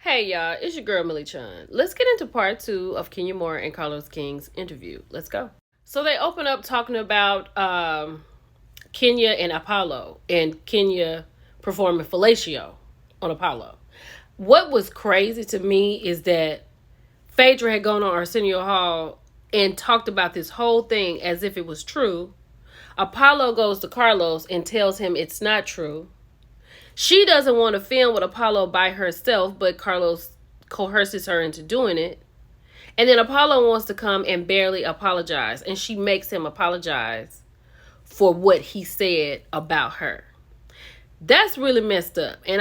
Hey y'all, it's your girl Millie Chun. Let's get into part two of Kenya Moore and Carlos King's interview. Let's go. So they open up talking about Kenya and Apollo, and Kenya performing fellatio on Apollo. What was crazy to me is that Phaedra had gone on Arsenio Hall and talked about this whole thing as if it was true. Apollo goes to Carlos and tells him it's not true. She doesn't want to film with Apollo by herself, but Carlos coerces her into doing it. And then Apollo wants to come and barely apologize, and she makes him apologize for what he said about her. That's really messed up. And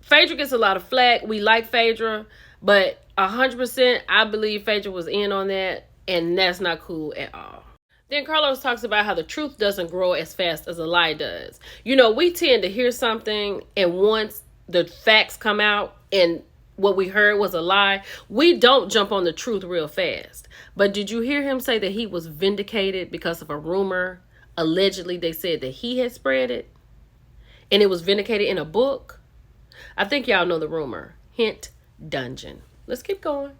Phaedra gets a lot of flack. We like Phaedra, but 100% I believe Phaedra was in on that, and that's not cool at all. Then Carlos talks about how the truth doesn't grow as fast as a lie does. We tend to hear something, and once the facts come out and what we heard was a lie, we don't jump on the truth real fast. But did you hear him say that he was vindicated because of a rumor? Allegedly, they said that he had spread it, and it was vindicated in a book. I think y'all know the rumor. Hint, dungeon. Let's keep going.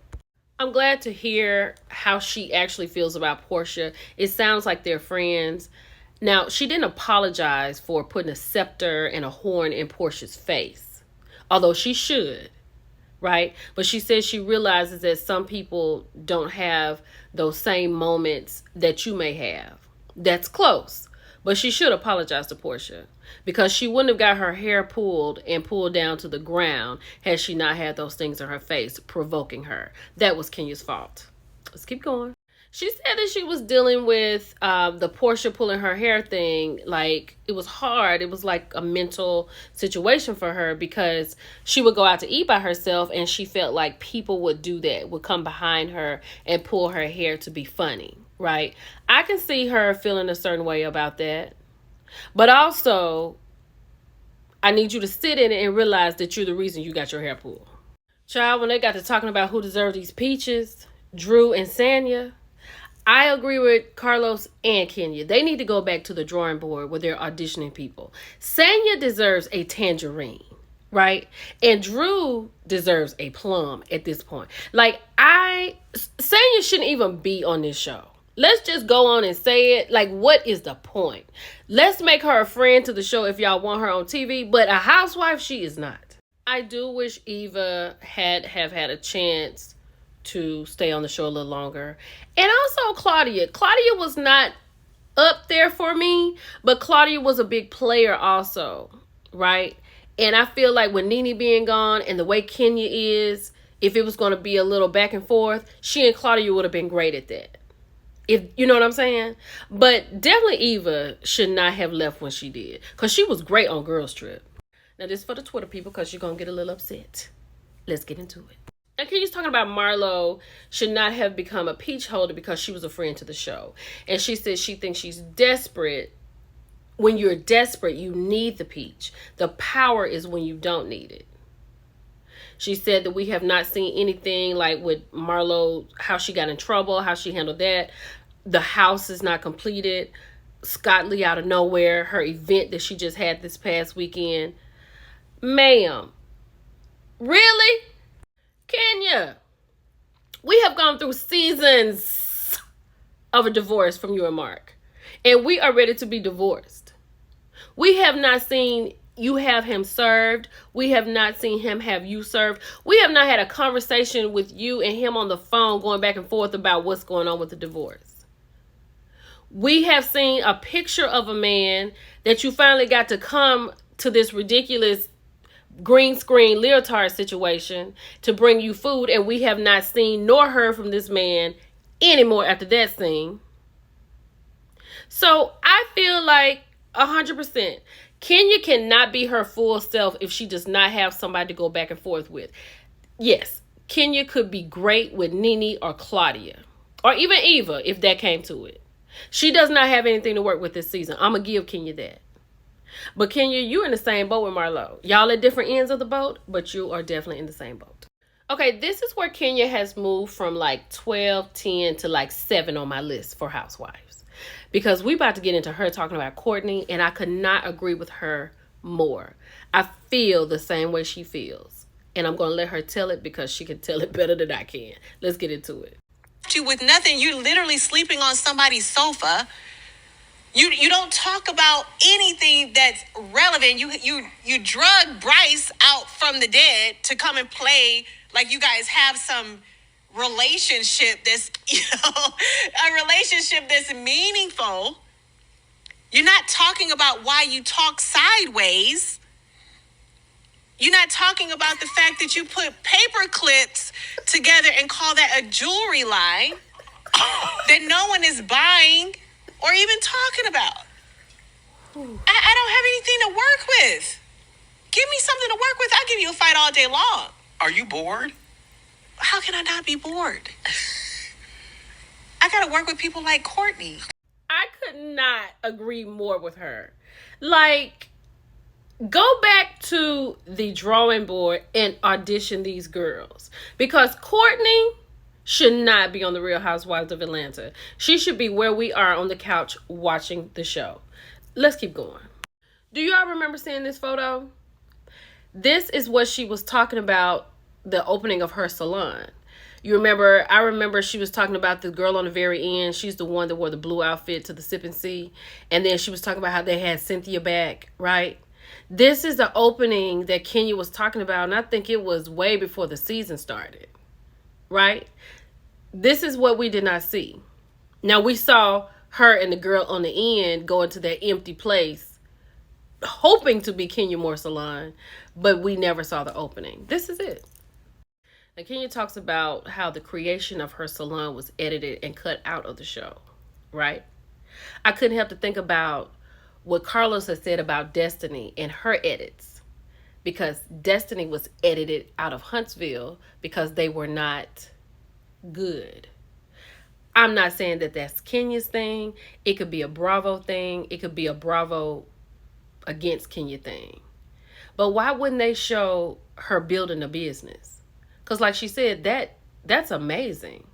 I'm glad to hear how she actually feels about Portia. It sounds like they're friends. Now, she didn't apologize for putting a scepter and a horn in Portia's face, although she should, right? But she says she realizes that some people don't have those same moments that you may have. That's close. But she should apologize to Portia, because she wouldn't have got her hair pulled and pulled down to the ground had she not had those things in her face provoking her. That was Kenya's fault. Let's keep going. She said that she was dealing with the Portia pulling her hair thing. Like, it was hard. It was like a mental situation for her, because she would go out to eat by herself and she felt like people would do that, would come behind her and pull her hair to be funny, right? I can see her feeling a certain way about that. But also, I need you to sit in it and realize that you're the reason you got your hair pulled. Child, when they got to talking about who deserved these peaches, Drew and Sanya, I agree with Carlos and Kenya. They need to go back to the drawing board where they're auditioning people. Sanya deserves a tangerine, right? And Drew deserves a plum at this point. Sanya shouldn't even be on this show. Let's just go on and say it. Like, what is the point? Let's make her a friend to the show if y'all want her on TV, but a housewife, she is not. I do wish Eva have had a chance to stay on the show a little longer. And also Claudia. Claudia was not up there for me, but Claudia was a big player also, right? And I feel like with Nene being gone and the way Kenya is, if it was going to be a little back and forth, she and Claudia would have been great at that. If you know what I'm saying. But definitely Eva should not have left when she did, because she was great on Girls Trip. Now this is for the Twitter people, because you're going to get a little upset. Let's get into it. And Kenya's talking about Marlo should not have become a peach holder because she was a friend to the show. And she says she thinks she's desperate. When you're desperate, you need the peach. The power is when you don't need it. She said that we have not seen anything like with Marlo, how she got in trouble, how she handled that. The house is not completed. Scott Lee out of nowhere, her event that she just had this past weekend. Ma'am, really? Kenya, we have gone through seasons of a divorce from you and Mark, and we are ready to be divorced. We have not seen you have him served. We have not seen him have you served. We have not had a conversation with you and him on the phone going back and forth about what's going on with the divorce. We have seen a picture of a man that you finally got to come to this ridiculous green screen leotard situation to bring you food, and we have not seen nor heard from this man anymore after that scene. So I feel like 100% Kenya cannot be her full self if she does not have somebody to go back and forth with. Yes, Kenya could be great with Nene or Claudia, or even Eva if that came to it. She does not have anything to work with this season. I'm going to give Kenya that. But Kenya, you're in the same boat with Marlo. Y'all at different ends of the boat, but you are definitely in the same boat. Okay, this is where Kenya has moved from like 12, 10 to like 7 on my list for housewives. Because we about to get into her talking about Courtney, and I could not agree with her more. I feel the same way she feels. And I'm going to let her tell it because she can tell it better than I can. Let's get into it. You with nothing. You're literally sleeping on somebody's sofa. You don't talk about anything that's relevant. You drug Bryce out from the dead to come and play like you guys have some relationship that's, a relationship that's meaningful. You're not talking about why you talk sideways. You're not talking about the fact that you put paper clips together and call that a jewelry line that no one is buying or even talking about. I don't have anything to work with. Give me something to work with. I'll give you a fight all day long. Are you bored? How can I not be bored? I gotta work with people like Courtney. I could not agree more with her. Like, go back to the drawing board and audition these girls. Because Courtney should not be on the Real Housewives of Atlanta. She should be where we are on the couch watching the show. Let's keep going. Do you all remember seeing this photo? This is what she was talking about, the opening of her salon. I remember she was talking about the girl on the very end. She's the one that wore the blue outfit to the Sip and See. And then she was talking about how they had Cynthia back, right? This is the opening that Kenya was talking about. And I think it was way before the season started, right? This is what we did not see. Now, we saw her and the girl on the end go into that empty place, hoping to be Kenya Moore Salon, but we never saw the opening. This is it. Now, Kenya talks about how the creation of her salon was edited and cut out of the show, right? I couldn't help to think about what Carlos had said about Destiny and her edits, because Destiny was edited out of Huntsville because they were not good. I'm not saying that that's Kenya's thing. It could be a Bravo thing. It could be a Bravo against Kenya thing. But why wouldn't they show her building a business? Because like she said, that's amazing.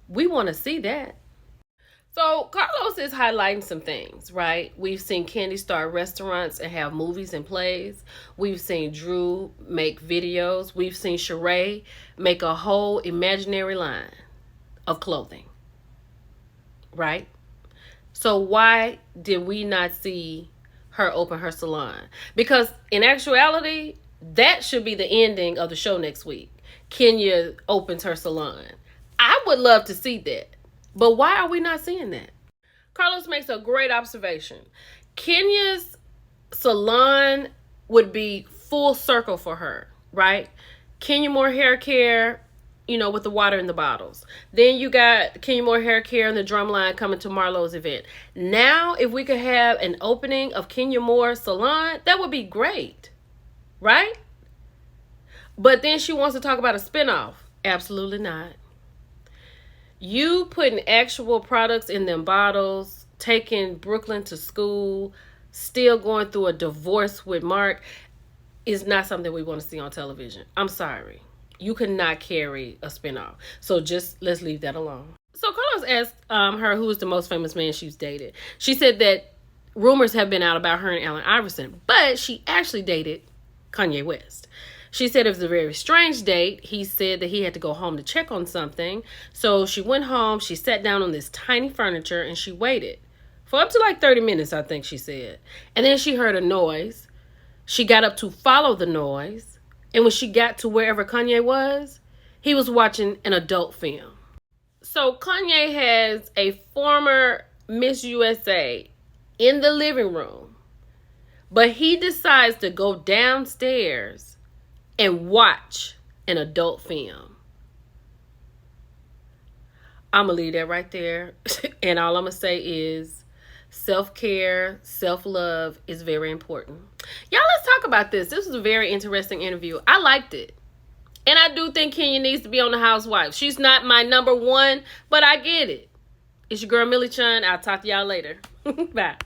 We want to see that. So Carlos is highlighting some things, right? We've seen Kandi start restaurants and have movies and plays. We've seen Drew make videos. We've seen Sheree make a whole imaginary line of clothing, right? So why did we not see her open her salon? Because in actuality, that should be the ending of the show next week. Kenya opens her salon. I would love to see that. But why are we not seeing that? Carlos makes a great observation. Kenya's salon would be full circle for her, right? Kenya Moore Hair Care, with the water in the bottles. Then you got Kenya Moore Hair Care and the Drumline coming to Marlo's event. Now, if we could have an opening of Kenya Moore Salon, that would be great, right? But then she wants to talk about a spinoff. Absolutely not. You putting actual products in them bottles, taking Brooklyn to school, still going through a divorce with Mark is not something we want to see on television. I'm sorry. You cannot carry a spinoff. So let's leave that alone. So Carlos asked her who is the most famous man she's dated. She said that rumors have been out about her and Allen Iverson, but she actually dated Kanye West. She said it was a very strange date. He said that he had to go home to check on something. So she went home, she sat down on this tiny furniture, and she waited for up to like 30 minutes, I think she said. And then she heard a noise. She got up to follow the noise. And when she got to wherever Kanye was, he was watching an adult film. So Kanye has a former Miss USA in the living room, but he decides to go downstairs and watch an adult film. I'm going to leave that right there. And all I'm going to say is self-care, self-love is very important. Y'all, let's talk about this. This was a very interesting interview. I liked it. And I do think Kenya needs to be on The Housewives. She's not my number one, but I get it. It's your girl, Millie Chun. I'll talk to y'all later. Bye.